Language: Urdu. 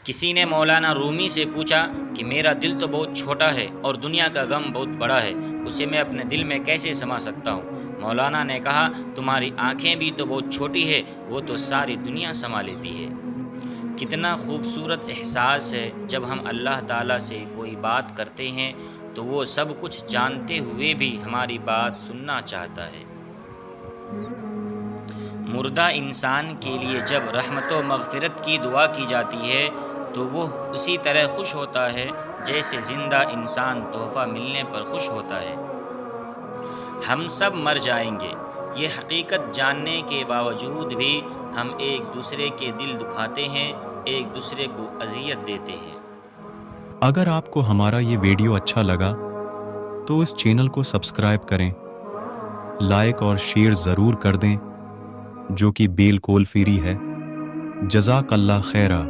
کسی نے مولانا رومی سے پوچھا کہ میرا دل تو بہت چھوٹا ہے اور دنیا کا غم بہت بڑا ہے، اسے میں اپنے دل میں کیسے سما سکتا ہوں؟ مولانا نے کہا، تمہاری آنکھیں بھی تو بہت چھوٹی ہے، وہ تو ساری دنیا سما لیتی ہے۔ کتنا خوبصورت احساس ہے جب ہم اللہ تعالیٰ سے کوئی بات کرتے ہیں تو وہ سب کچھ جانتے ہوئے بھی ہماری بات سننا چاہتا ہے۔ مردہ انسان کے لیے جب رحمت و مغفرت کی دعا کی جاتی ہے تو وہ اسی طرح خوش ہوتا ہے جیسے زندہ انسان تحفہ ملنے پر خوش ہوتا ہے۔ ہم سب مر جائیں گے، یہ حقیقت جاننے کے باوجود بھی ہم ایک دوسرے کے دل دکھاتے ہیں، ایک دوسرے کو اذیت دیتے ہیں۔ اگر آپ کو ہمارا یہ ویڈیو اچھا لگا تو اس چینل کو سبسکرائب کریں، لائک اور شیئر ضرور کر دیں، جو کہ بالکل فری ہے۔ جزاک اللہ خیرہ۔